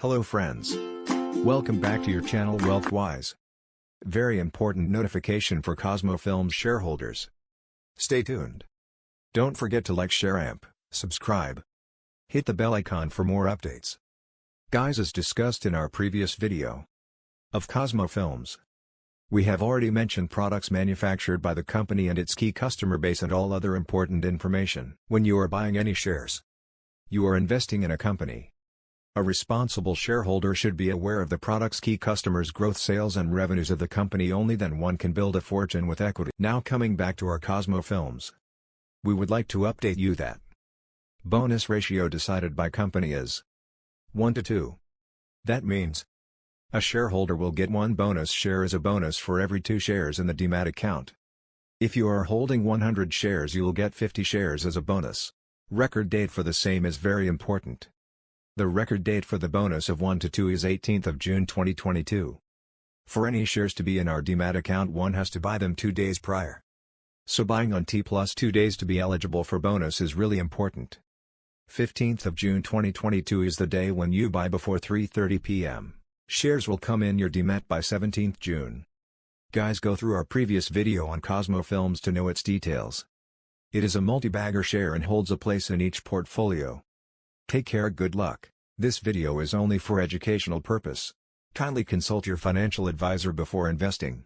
Hello friends. Welcome back to your channel Wealthwise. Very important notification for Cosmo Films shareholders. Stay tuned. Don't forget to like, share, amp, subscribe. Hit the bell icon for more updates. Guys, as discussed in our previous video of Cosmo Films, we have already mentioned products manufactured by the company and its key customer base and all other important information. When you are buying any shares, you are investing in a company. A responsible shareholder should be aware of the product's key customers' growth, sales and revenues of the company. Only then one can build a fortune with equity. Now coming back to our Cosmo Films, we would like to update you that bonus ratio decided by company is 1:2. That means a shareholder will get 1 bonus share as a bonus for every 2 shares in the demat account. If you are holding 100 shares, you will get 50 shares as a bonus. Record date for the same is very important. The record date for the bonus of 1:2 is 18th of June 2022. For any shares to be in our demat account, one has to buy them 2 days prior. So buying on T plus 2 days to be eligible for bonus is really important. 15th of June 2022 is the day when you buy before 3:30 p.m. Shares will come in your demat by 17th June. Guys, go through our previous video on Cosmo Films to know its details. It is a multi-bagger share and holds a place in each portfolio. Take care, good luck. This video is only for educational purpose. Kindly consult your financial advisor before investing.